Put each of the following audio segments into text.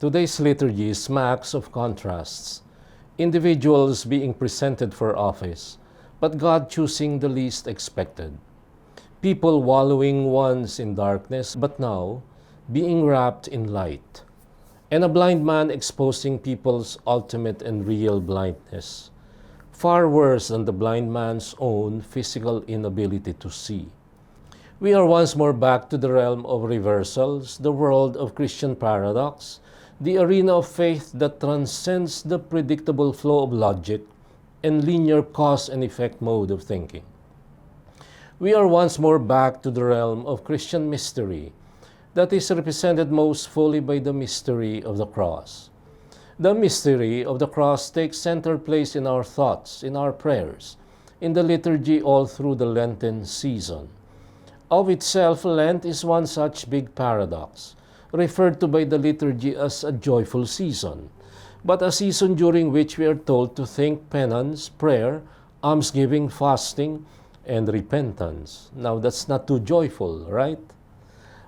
Today's liturgy smacks of contrasts. Individuals being presented for office, but God choosing the least expected. People wallowing once in darkness, but now being wrapped in light. And a blind man exposing people's ultimate and real blindness. Far worse than the blind man's own physical inability to see. We are once more back to the realm of reversals, the world of Christian paradox, the arena of faith that transcends the predictable flow of logic and linear cause and effect mode of thinking. We are once more back to the realm of Christian mystery that is represented most fully by the mystery of the cross. The mystery of the cross takes center place in our thoughts, in our prayers, in the liturgy all through the Lenten season. Of itself, Lent is one such big paradox, referred to by the liturgy as a joyful season, but a season during which we are told to think penance, prayer, almsgiving, fasting, and repentance. Now that's not too joyful, right?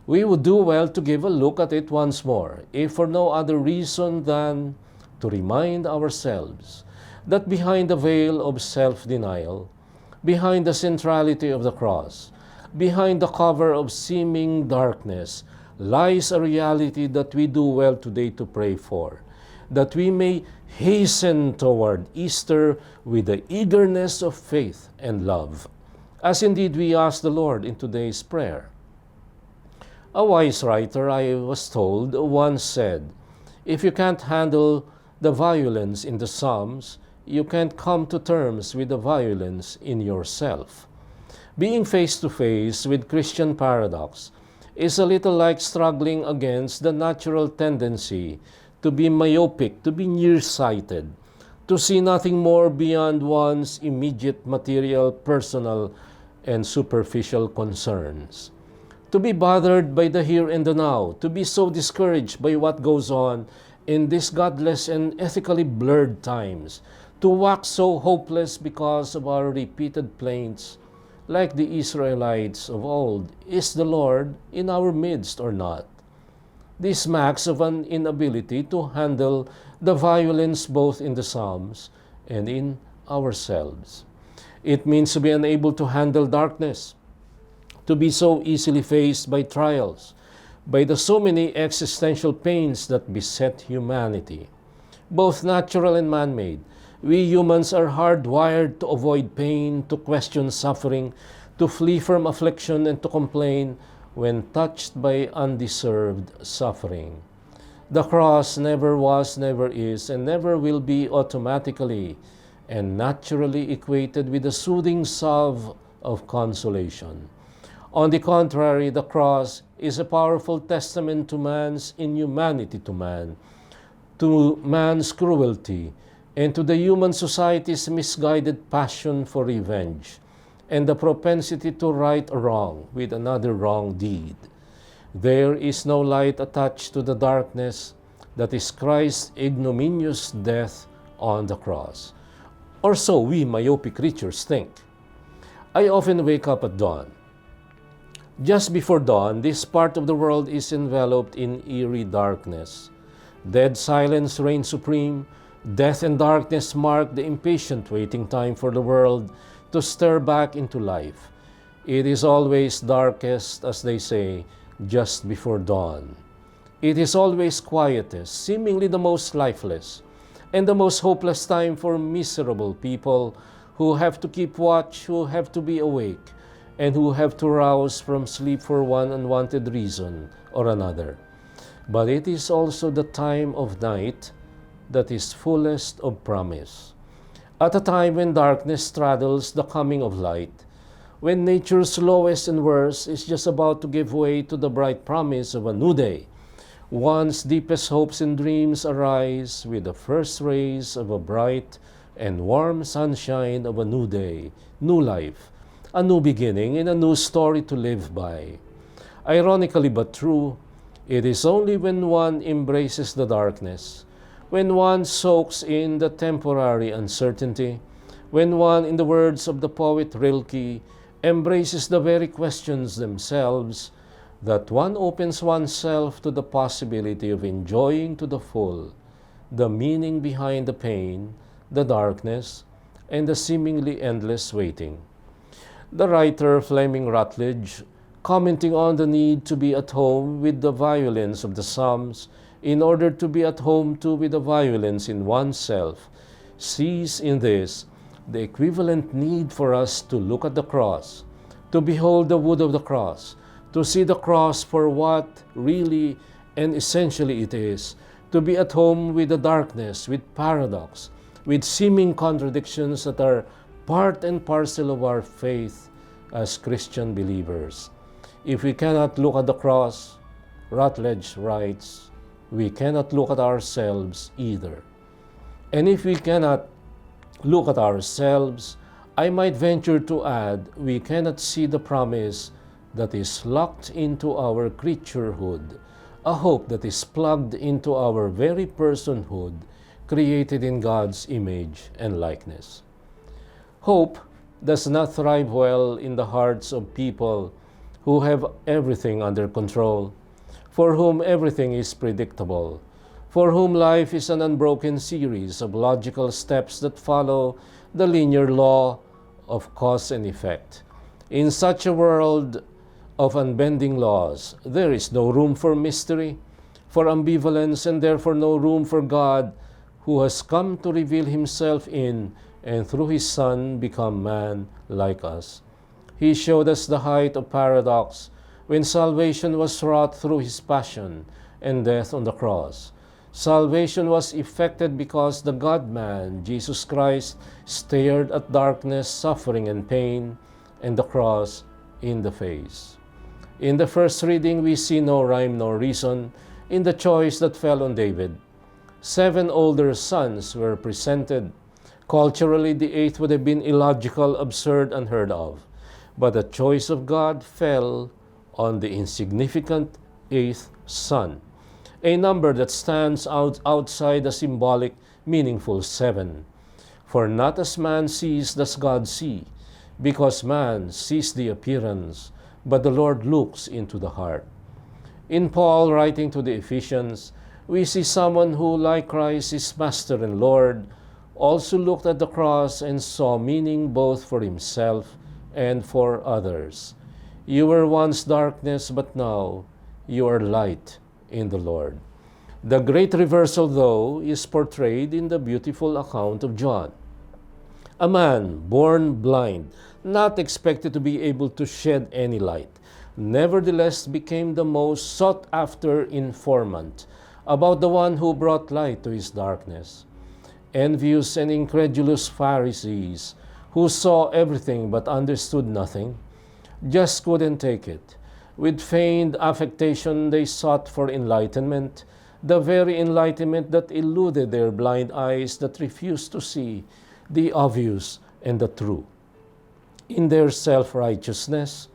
We would do well to give a look at it once more, if for no other reason than to remind ourselves that behind the veil of self-denial, behind the centrality of the cross, behind the cover of seeming darkness, lies a reality that we do well today to pray for, that we may hasten toward Easter with the eagerness of faith and love, as indeed we ask the Lord in today's prayer. A wise writer, I was told, once said, if you can't handle the violence in the Psalms, you can't come to terms with the violence in yourself. Being face to face with Christian paradox is a little like struggling against the natural tendency to be myopic, to be nearsighted, to see nothing more beyond one's immediate material, personal, and superficial concerns. To be bothered by the here and the now, to be so discouraged by what goes on in these godless and ethically blurred times, to wax so hopeless because of our repeated plaints, like the Israelites of old, is the Lord in our midst or not? This smacks of an inability to handle the violence both in the Psalms and in ourselves. It means to be unable to handle darkness, to be so easily faced by trials, by the so many existential pains that beset humanity, both natural and man-made. We humans are hardwired to avoid pain, to question suffering, to flee from affliction, and to complain when touched by undeserved suffering. The cross never was, never is, and never will be automatically and naturally equated with the soothing salve of consolation. On the contrary, the cross is a powerful testament to man's inhumanity to man, to man's cruelty, and to the human society's misguided passion for revenge, and the propensity to right a wrong with another wrong deed. There is no light attached to the darkness that is Christ's ignominious death on the cross. Or so we myopic creatures think. I often wake up at dawn. Just before dawn, this part of the world is enveloped in eerie darkness. Dead silence reigns supreme. Death and darkness mark the impatient waiting time for the world to stir back into life. It is always darkest, as they say, just before dawn. It is always quietest, seemingly the most lifeless, and the most hopeless time for miserable people who have to keep watch, who have to be awake, and who have to rouse from sleep for one unwanted reason or another. But it is also the time of night that is fullest of promise. At a time when darkness straddles the coming of light, when nature's lowest and worst is just about to give way to the bright promise of a new day, one's deepest hopes and dreams arise with the first rays of a bright and warm sunshine of a new day, new life, a new beginning, and a new story to live by. Ironically but true, it is only when one embraces the darkness, when one soaks in the temporary uncertainty, when one, in the words of the poet Rilke, embraces the very questions themselves, that one opens oneself to the possibility of enjoying to the full the meaning behind the pain, the darkness, and the seemingly endless waiting. The writer Fleming Rutledge, commenting on the need to be at home with the violence of the Psalms in order to be at home too with the violence in oneself, sees in this the equivalent need for us to look at the cross, to behold the wood of the cross, to see the cross for what really and essentially it is, to be at home with the darkness, with paradox, with seeming contradictions that are part and parcel of our faith as Christian believers. If we cannot look at the cross, Rutledge writes, we cannot look at ourselves either. And if we cannot look at ourselves, I might venture to add, we cannot see the promise that is locked into our creaturehood, a hope that is plugged into our very personhood, created in God's image and likeness. Hope does not thrive well in the hearts of people who have everything under control, for whom everything is predictable, for whom life is an unbroken series of logical steps that follow the linear law of cause and effect. In such a world of unbending laws, there is no room for mystery, for ambivalence, and therefore no room for God, who has come to reveal himself in and through his Son become man like us. He showed us the height of paradox when salvation was wrought through his passion and death on the cross. Salvation was effected because the God-man, Jesus Christ, stared at darkness, suffering, and pain, and the cross in the face. In the first reading, we see no rhyme nor reason in the choice that fell on David. 7 older sons were presented. Culturally, the 8th would have been illogical, absurd, unheard of. But the choice of God fell on the insignificant 8th son, a number that stands outside the symbolic, meaningful 7. For not as man sees does God see, because man sees the appearance, but the Lord looks into the heart. In Paul writing to the Ephesians, we see someone who, like Christ, is Master and Lord, also looked at the cross and saw meaning both for himself and for others. You were once darkness, but now you are light in the Lord. The great reversal, though, is portrayed in the beautiful account of John. A man born blind, not expected to be able to shed any light, nevertheless became the most sought-after informant about the one who brought light to his darkness. Envious and incredulous Pharisees, who saw everything but understood nothing, just couldn't take it. With feigned affectation, they sought for enlightenment, the very enlightenment that eluded their blind eyes that refused to see the obvious and the true. In their self-righteousness,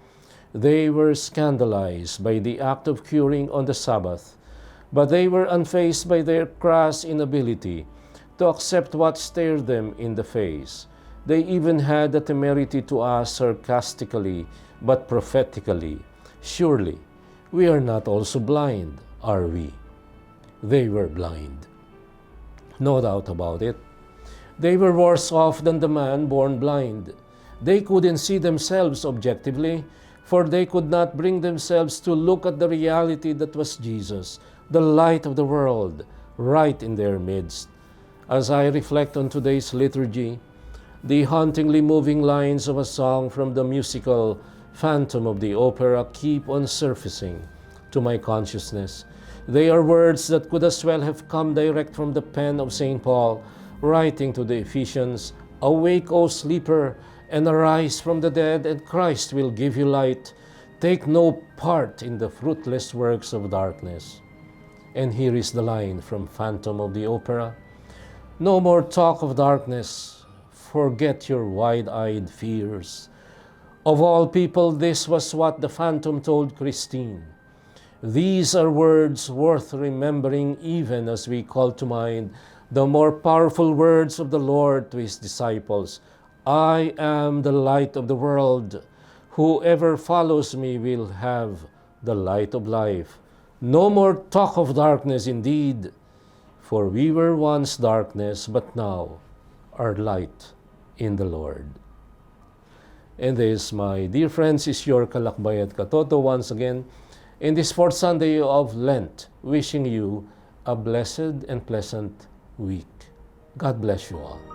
they were scandalized by the act of curing on the Sabbath, but they were unfazed by their crass inability to accept what stared them in the face. They even had the temerity to ask sarcastically, but prophetically, "Surely, we are not also blind, are we?" They were blind. No doubt about it. They were worse off than the man born blind. They couldn't see themselves objectively, for they could not bring themselves to look at the reality that was Jesus, the light of the world, right in their midst. As I reflect on today's liturgy, the hauntingly moving lines of a song from the musical Phantom of the Opera keep on surfacing to my consciousness. They are words that could as well have come direct from the pen of St. Paul, writing to the Ephesians, "Awake, O sleeper, and arise from the dead, and Christ will give you light. Take no part in the fruitless works of darkness." And here is the line from Phantom of the Opera: "No more talk of darkness, forget your wide-eyed fears." Of all people, this was what the Phantom told Christine. These are words worth remembering even as we call to mind the more powerful words of the Lord to his disciples: "I am the light of the world. Whoever follows me will have the light of life. No more talk of darkness indeed, for we were once darkness, but now are light in the Lord. And this, my dear friends, is your Kalakbay at Katoto once again in this fourth Sunday of Lent, wishing you a blessed and pleasant week. God bless you all.